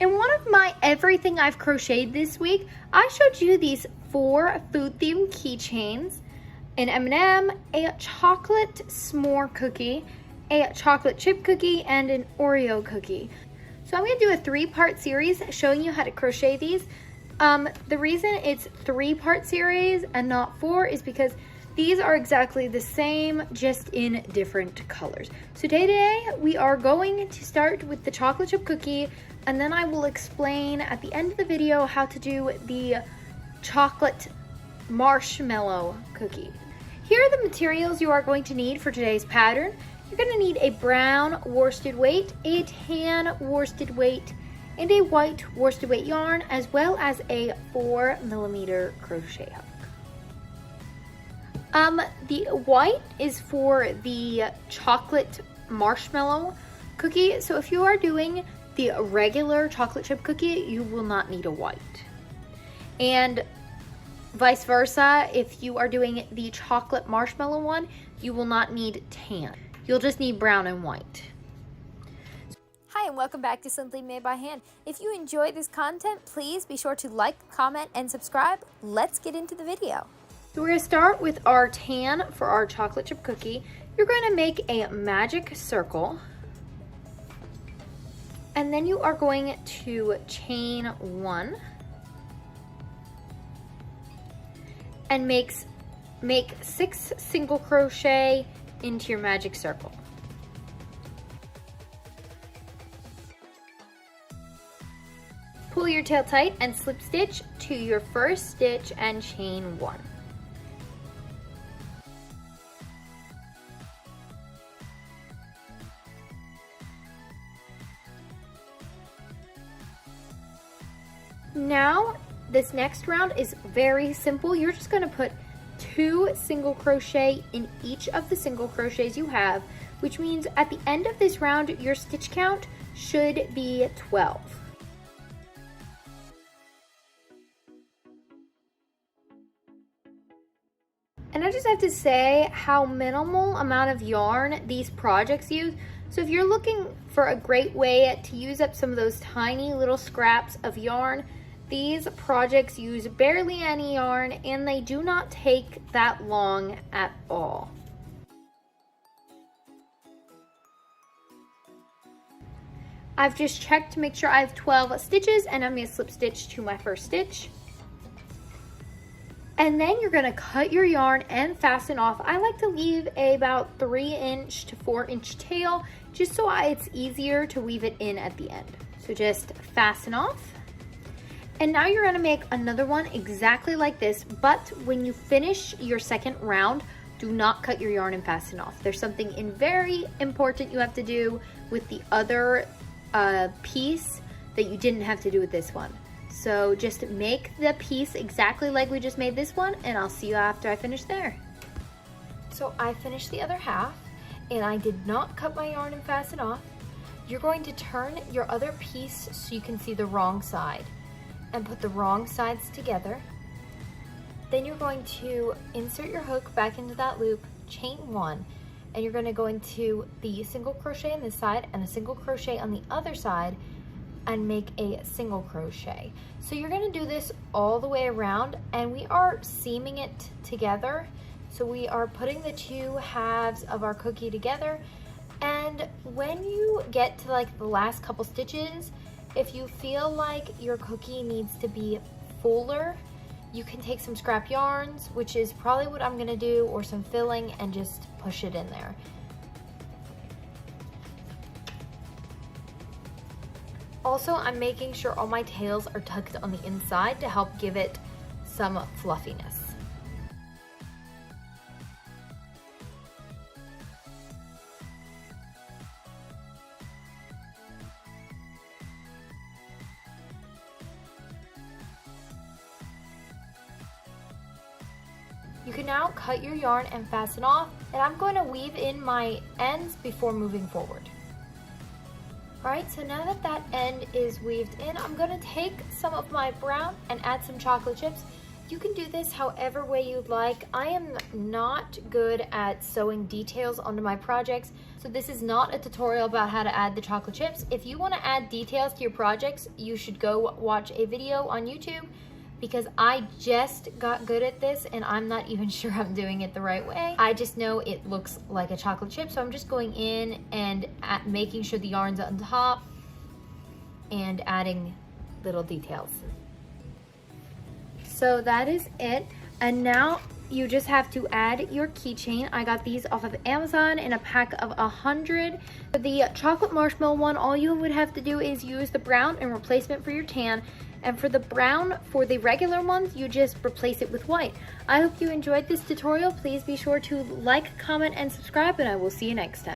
In one of my everything I've crocheted this week, I showed you these 4 food-themed keychains, an M&M, a chocolate s'more cookie, a chocolate chip cookie, and an Oreo cookie. So I'm going to do a 3-part series showing you how to crochet these. The reason it's 3-part series and not 4 is because these are exactly the same, just in different colors. So today we are going to start with the chocolate chip cookie, and then I will explain at the end of the video how to do the chocolate marshmallow cookie. Here are the materials you are going to need for today's pattern. You're going to need a brown worsted weight, a tan worsted weight, and a white worsted weight yarn, as well as a 4mm crochet hook. The white is for the chocolate marshmallow cookie. So if you are doing the regular chocolate chip cookie, you will not need a white. And vice versa, if you are doing the chocolate marshmallow one, you will not need tan. You'll just need brown and white. Hi, and welcome back to Simply Made by Hand. If you enjoy this content, please be sure to like, comment, and subscribe. Let's get into the video. So we're going to start with our tan for our chocolate chip cookie. You're going to make a magic circle. And then you are going to chain 1. And make 6 single crochet into your magic circle. Pull your tail tight and slip stitch to your first stitch and chain 1. Now, this next round is very simple. You're just going to put 2 single crochet in each of the single crochets you have, which means at the end of this round, your stitch count should be 12. And I just have to say how minimal amount of yarn these projects use. So if you're looking for a great way to use up some of those tiny little scraps of yarn, these projects use barely any yarn and they do not take that long at all. I've just checked to make sure I have 12 stitches, and I'm going to slip stitch to my first stitch. And then you're going to cut your yarn and fasten off. I like to leave about 3-inch to 4-inch tail just so it's easier to weave it in at the end. So just fasten off. And now you're going to make another one exactly like this, but when you finish your second round, do not cut your yarn and fasten off. There's something very important you have to do with the other piece that you didn't have to do with this one. So just make the piece exactly like we just made this one, and I'll see you after I finish there. So I finished the other half, and I did not cut my yarn and fasten off. You're going to turn your other piece so you can see the wrong side, and put the wrong sides together. Then you're going to insert your hook back into that loop, chain 1, and you're going to go into the single crochet on this side and a single crochet on the other side and make a single crochet. So you're going to do this all the way around, and we are seaming it together. So we are putting the 2 halves of our cookie together, and when you get to like the last couple stitches, if you feel like your cookie needs to be fuller, you can take some scrap yarns, which is probably what I'm gonna do, or some filling, and just push it in there. Also, I'm making sure all my tails are tucked on the inside to help give it some fluffiness. You can now cut your yarn and fasten off, and I'm going to weave in my ends before moving forward. Alright, so now that end is weaved in, I'm going to take some of my brown and add some chocolate chips You can do this however way you'd like. I am not good at sewing details onto my projects, so this is not a tutorial about how to add the chocolate chips. If you want to add details to your projects, you should go watch a video on YouTube, because I just got good at this and I'm not even sure I'm doing it the right way. I just know it looks like a chocolate chip, so I'm just going in and making sure the yarn's on top and adding little details. So that is it, and now you just have to add your keychain. I got these off of Amazon in a pack of 100. For the chocolate marshmallow one, all you would have to do is use the brown in replacement for your tan, and for the brown for the regular ones, you just replace it with white. I hope you enjoyed this tutorial. Please be sure to like, comment, and subscribe, and I will see you next time.